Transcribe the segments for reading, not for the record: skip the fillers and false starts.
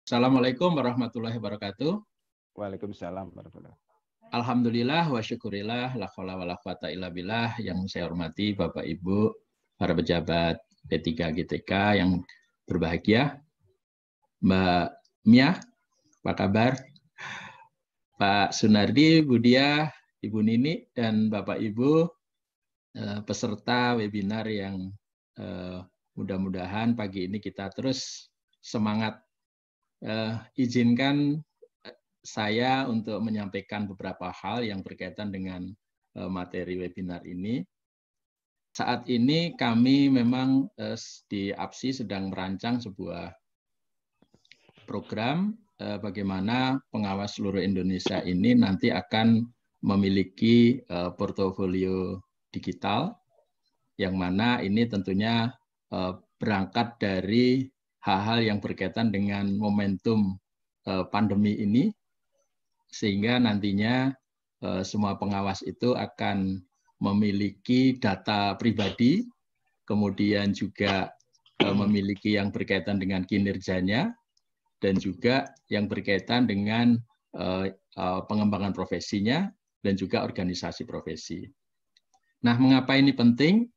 Assalamualaikum warahmatullahi wabarakatuh. Waalaikumsalam warahmatullahi wabarakatuh. Alhamdulillah wa syukurillah la haula wala quwata illa billah. Yang saya hormati Bapak Ibu, para pejabat P3 GTK yang berbahagia. Mbak Mia, apa kabar? Pak Sunardi, Bu Dia, Ibu Nini, dan Bapak Ibu peserta webinar yang mudah-mudahan pagi ini kita terus semangat. Izinkan saya untuk menyampaikan beberapa hal yang berkaitan dengan materi webinar ini. Saat ini kami memang di APSI sedang merancang sebuah program bagaimana pengawas seluruh Indonesia ini nanti akan memiliki portofolio digital, yang mana ini tentunya berangkat dari hal-hal yang berkaitan dengan momentum pandemi ini, sehingga nantinya semua pengawas itu akan memiliki data pribadi, kemudian juga memiliki yang berkaitan dengan kinerjanya, dan juga yang berkaitan dengan pengembangan profesinya, dan juga organisasi profesi. Nah, mengapa ini penting?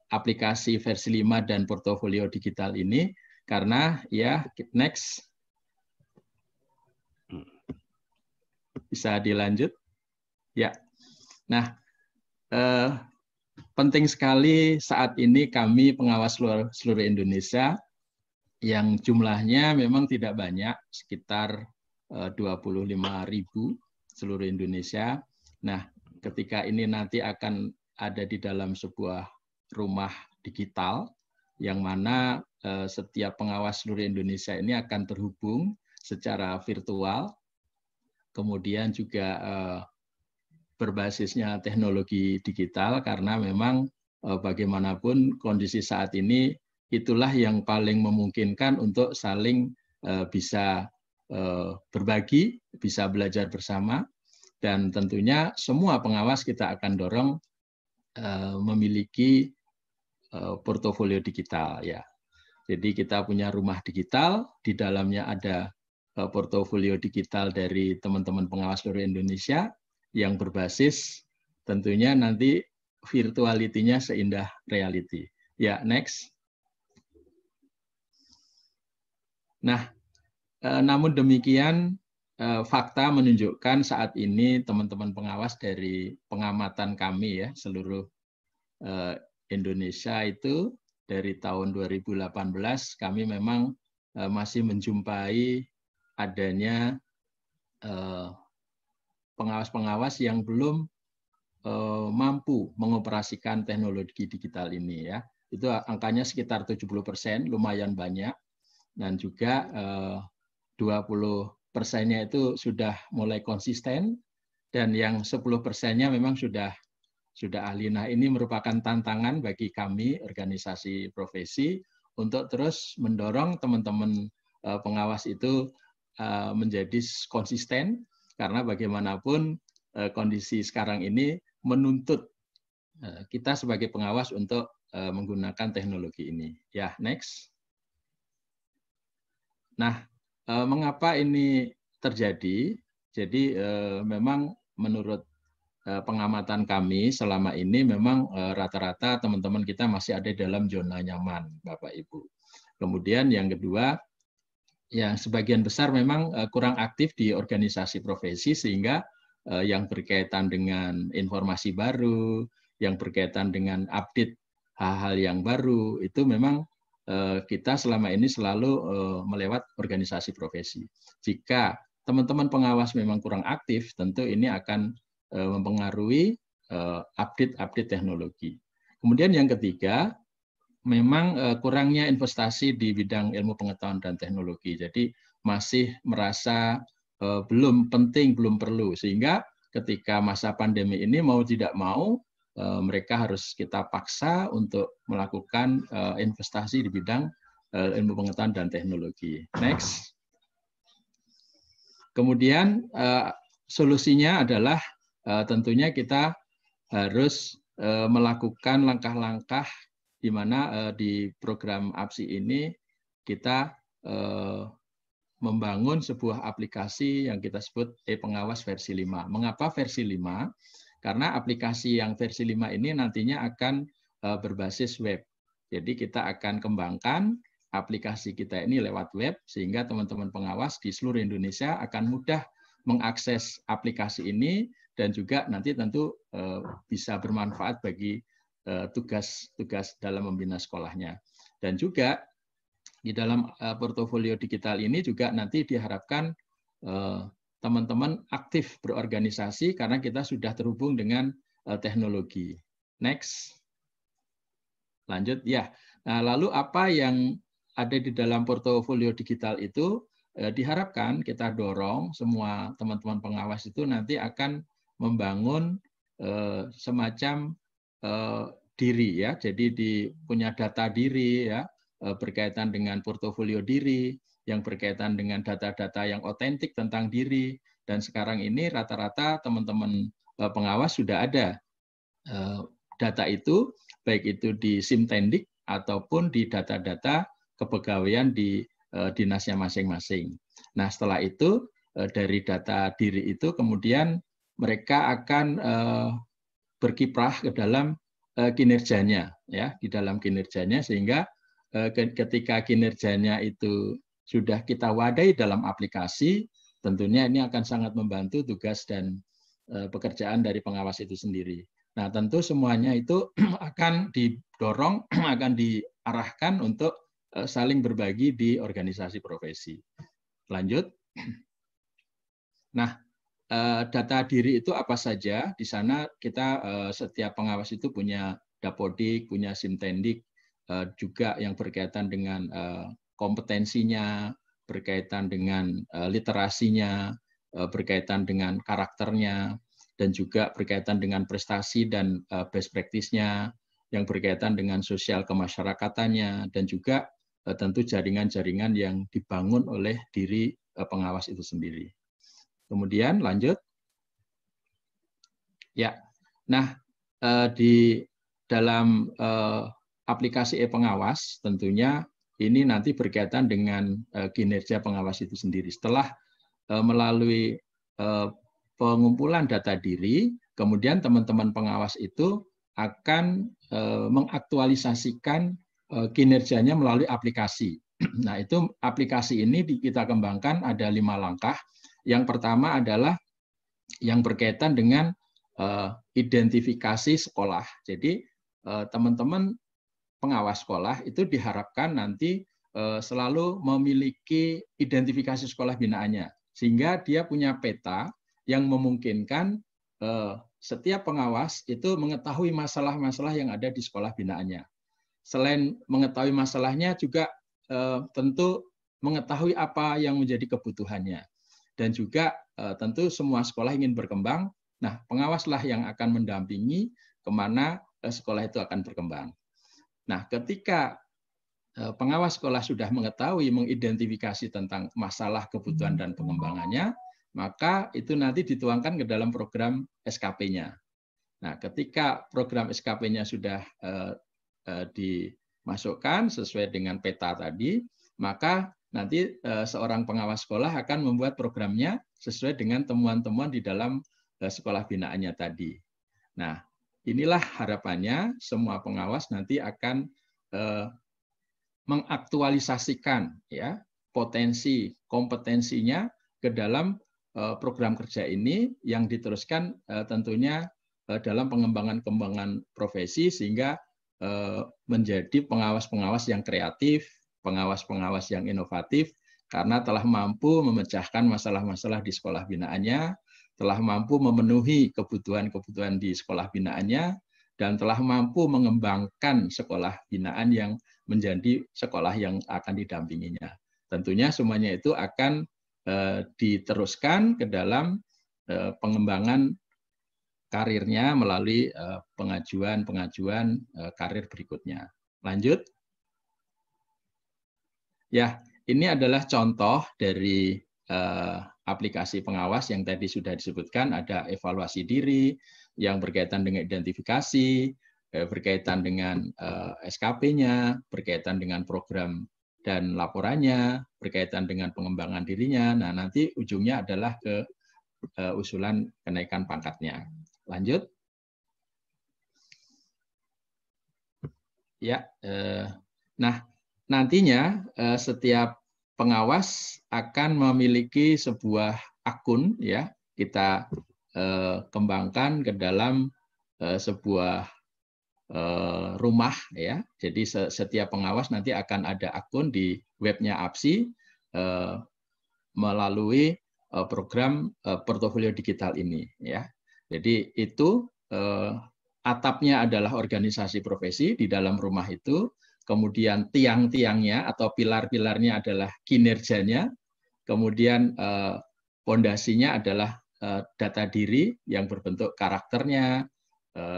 Aplikasi versi 5 dan portofolio digital ini, karena ya, next. Bisa dilanjut? Ya. Nah, penting sekali saat ini kami pengawas seluruh Indonesia yang jumlahnya memang tidak banyak, sekitar 25.000 seluruh Indonesia. Nah, ketika ini nanti akan ada di dalam sebuah rumah digital, yang mana setiap pengawas seluruh Indonesia ini akan terhubung secara virtual, kemudian juga berbasisnya teknologi digital, karena memang bagaimanapun kondisi saat ini itulah yang paling memungkinkan untuk saling bisa berbagi, bisa belajar bersama, dan tentunya semua pengawas kita akan dorong memiliki portofolio digital, ya. Jadi kita punya rumah digital, di dalamnya ada portofolio digital dari teman-teman pengawas seluruh Indonesia yang berbasis tentunya nanti virtuality-nya seindah reality. Ya, next. Nah, namun demikian fakta menunjukkan saat ini teman-teman pengawas dari pengamatan kami ya seluruh Indonesia itu dari tahun 2018 kami memang masih menjumpai adanya pengawas-pengawas yang belum mampu mengoperasikan teknologi digital ini ya. Itu angkanya sekitar 70%, lumayan banyak. Dan juga 20%-nya itu sudah mulai konsisten, dan yang 10%-nya memang sudah ahli. Nah, ini merupakan tantangan bagi kami, organisasi profesi, untuk terus mendorong teman-teman pengawas itu menjadi konsisten, karena bagaimanapun kondisi sekarang ini menuntut kita sebagai pengawas untuk menggunakan teknologi ini. Ya, next. Nah, mengapa ini terjadi? Jadi memang menurut pengamatan kami selama ini memang rata-rata teman-teman kita masih ada dalam zona nyaman, Bapak Ibu. Kemudian yang kedua, yang sebagian besar memang kurang aktif di organisasi profesi, sehingga yang berkaitan dengan informasi baru, yang berkaitan dengan update hal-hal yang baru, itu memang kita selama ini selalu melewat organisasi profesi. Jika teman-teman pengawas memang kurang aktif, tentu ini akan mempengaruhi update teknologi. Kemudian yang ketiga, memang kurangnya investasi di bidang ilmu pengetahuan dan teknologi. Jadi masih merasa belum penting, belum perlu. Sehingga ketika masa pandemi ini mau tidak mau, mereka harus kita paksa untuk melakukan investasi di bidang ilmu pengetahuan dan teknologi. Next. Kemudian solusinya adalah tentunya kita harus melakukan langkah-langkah di mana di program APSI ini kita membangun sebuah aplikasi yang kita sebut e-pengawas versi 5. Mengapa versi 5? Karena aplikasi yang versi 5 ini nantinya akan berbasis web. Jadi kita akan kembangkan aplikasi kita ini lewat web, sehingga teman-teman pengawas di seluruh Indonesia akan mudah mengakses aplikasi ini, dan juga nanti tentu bisa bermanfaat bagi tugas-tugas dalam membina sekolahnya. Dan juga di dalam portofolio digital ini juga nanti diharapkan teman-teman aktif berorganisasi karena kita sudah terhubung dengan teknologi. Next. Lanjut ya. Nah, lalu apa yang ada di dalam portofolio digital itu diharapkan kita dorong semua teman-teman pengawas itu nanti akan membangun semacam diri ya. Jadi punya data diri ya, berkaitan dengan portofolio diri, yang berkaitan dengan data-data yang otentik tentang diri. Dan sekarang ini rata-rata teman-teman pengawas sudah ada data itu, baik itu di Simtendik ataupun di data-data kepegawaian di dinasnya masing-masing. Nah, setelah itu dari data diri itu kemudian mereka akan berkiprah ke dalam kinerjanya, ya, di dalam kinerjanya, sehingga ketika kinerjanya itu sudah kita wadai dalam aplikasi, tentunya ini akan sangat membantu tugas dan pekerjaan dari pengawas itu sendiri. Nah, tentu semuanya itu akan didorong, akan diarahkan untuk saling berbagi di organisasi profesi. Lanjut. Nah, data diri itu apa saja? Di sana kita setiap pengawas itu punya Dapodik, punya Simtendik, juga yang berkaitan dengan kompetensinya, berkaitan dengan literasinya, berkaitan dengan karakternya, dan juga berkaitan dengan prestasi dan best practice-nya, yang berkaitan dengan sosial kemasyarakatannya, dan juga tentu jaringan-jaringan yang dibangun oleh diri pengawas itu sendiri. Kemudian lanjut. Ya, nah di dalam aplikasi e-pengawas tentunya ini nanti berkaitan dengan kinerja pengawas itu sendiri. Setelah melalui pengumpulan data diri, kemudian teman-teman pengawas itu akan mengaktualisasikan kinerjanya melalui aplikasi. Nah, itu aplikasi ini kita kembangkan ada 5 langkah. Yang pertama adalah yang berkaitan dengan identifikasi sekolah. Jadi teman-teman pengawas sekolah itu diharapkan nanti selalu memiliki identifikasi sekolah binaannya, sehingga dia punya peta yang memungkinkan setiap pengawas itu mengetahui masalah-masalah yang ada di sekolah binaannya. Selain mengetahui masalahnya juga tentu mengetahui apa yang menjadi kebutuhannya. Dan juga tentu semua sekolah ingin berkembang, nah pengawaslah yang akan mendampingi kemana sekolah itu akan berkembang. Nah, ketika pengawas sekolah sudah mengetahui, mengidentifikasi tentang masalah, kebutuhan, dan pengembangannya, maka itu nanti dituangkan ke dalam program SKP-nya. Nah, ketika program SKP-nya sudah dimasukkan sesuai dengan peta tadi, maka nanti seorang pengawas sekolah akan membuat programnya sesuai dengan temuan-temuan di dalam sekolah binaannya tadi. Nah, inilah harapannya semua pengawas nanti akan mengaktualisasikan ya potensi kompetensinya ke dalam program kerja ini yang diteruskan tentunya dalam pengembangan profesi, sehingga menjadi pengawas-pengawas yang kreatif, pengawas-pengawas yang inovatif, karena telah mampu memecahkan masalah-masalah di sekolah binaannya, telah mampu memenuhi kebutuhan-kebutuhan di sekolah binaannya, dan telah mampu mengembangkan sekolah binaan yang menjadi sekolah yang akan didampinginya. Tentunya semuanya itu akan diteruskan ke dalam pengembangan karirnya melalui pengajuan karir berikutnya. Lanjut. Ya, ini adalah contoh dari aplikasi pengawas yang tadi sudah disebutkan. Ada evaluasi diri yang berkaitan dengan identifikasi, berkaitan dengan SKP-nya, berkaitan dengan program dan laporannya berkaitan dengan pengembangan dirinya. Nah, nanti ujungnya adalah ke usulan kenaikan pangkatnya. Lanjut. Ya, nah nantinya setiap pengawas akan memiliki sebuah akun, ya, kita kembangkan ke dalam sebuah rumah, ya. Jadi setiap pengawas nanti akan ada akun di webnya APSI melalui program portofolio digital ini, ya. Jadi itu atapnya adalah organisasi profesi di dalam rumah itu, kemudian tiang-tiangnya atau pilar-pilarnya adalah kinerjanya, kemudian pondasinya adalah data diri yang berbentuk karakternya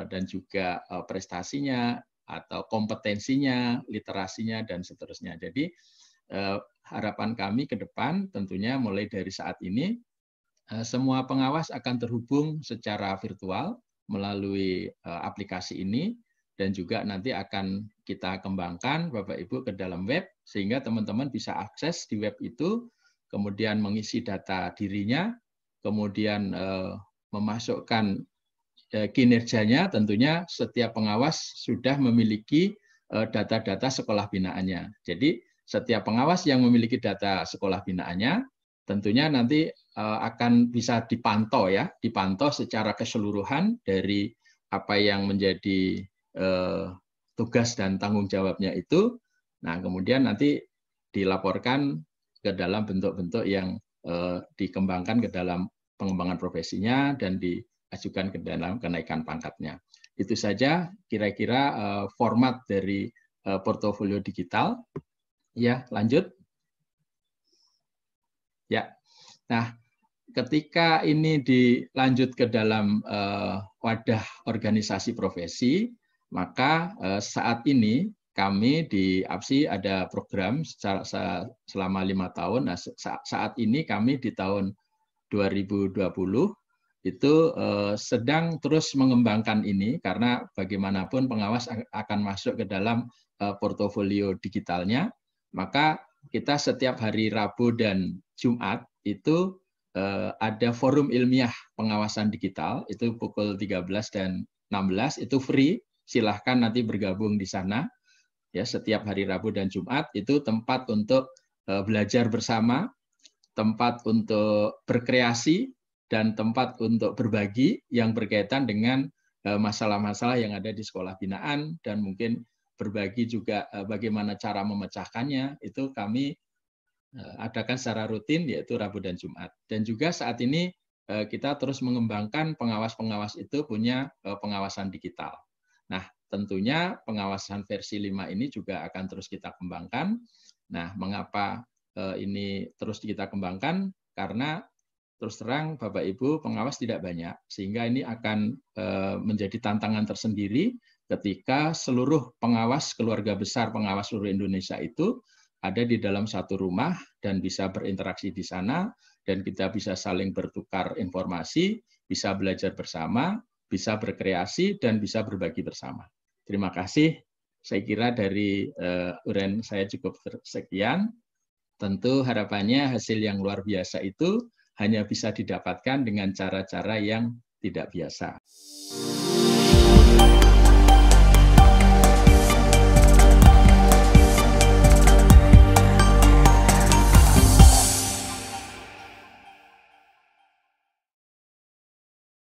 dan juga prestasinya atau kompetensinya, literasinya dan seterusnya. Jadi harapan kami ke depan tentunya mulai dari saat ini semua pengawas akan terhubung secara virtual melalui aplikasi ini dan juga nanti akan kita kembangkan Bapak Ibu ke dalam web sehingga teman-teman bisa akses di web itu, kemudian mengisi data dirinya, kemudian memasukkan kinerjanya. Tentunya setiap pengawas sudah memiliki data-data sekolah binaannya. Jadi setiap pengawas yang memiliki data sekolah binaannya tentunya nanti akan bisa dipantau, ya, dipantau secara keseluruhan dari apa yang menjadi tugas dan tanggung jawabnya itu. Nah, kemudian nanti dilaporkan ke dalam bentuk-bentuk yang dikembangkan ke dalam pengembangan profesinya dan diajukan ke dalam kenaikan pangkatnya. Itu saja kira-kira format dari portofolio digital. Ya, lanjut. Ya. Nah, ketika ini dilanjut ke dalam wadah organisasi profesi, maka saat ini kami di APSI ada program selama 5 tahun. Nah, saat ini kami di tahun 2020 itu sedang terus mengembangkan ini karena bagaimanapun pengawas akan masuk ke dalam portofolio digitalnya, maka kita setiap hari Rabu dan Jumat itu ada forum ilmiah pengawasan digital, itu pukul 13 dan 16, itu free, silahkan nanti bergabung di sana. Ya, setiap hari Rabu dan Jumat itu tempat untuk belajar bersama, tempat untuk berkreasi, dan tempat untuk berbagi yang berkaitan dengan masalah-masalah yang ada di sekolah binaan, dan mungkin berbagi juga bagaimana cara memecahkannya, itu kami adakan secara rutin, yaitu Rabu dan Jumat. Dan juga saat ini kita terus mengembangkan pengawas-pengawas itu punya pengawasan digital. Nah, tentunya pengawasan versi 5 ini juga akan terus kita kembangkan. Nah, mengapa ini terus kita kembangkan? Karena terus terang Bapak Ibu pengawas tidak banyak, sehingga ini akan menjadi tantangan tersendiri ketika seluruh pengawas keluarga besar pengawas seluruh Indonesia itu ada di dalam satu rumah dan bisa berinteraksi di sana, dan kita bisa saling bertukar informasi, bisa belajar bersama, bisa berkreasi, dan bisa berbagi bersama. Terima kasih. Saya kira dari uraian saya cukup sekian. Tentu harapannya hasil yang luar biasa itu hanya bisa didapatkan dengan cara-cara yang tidak biasa.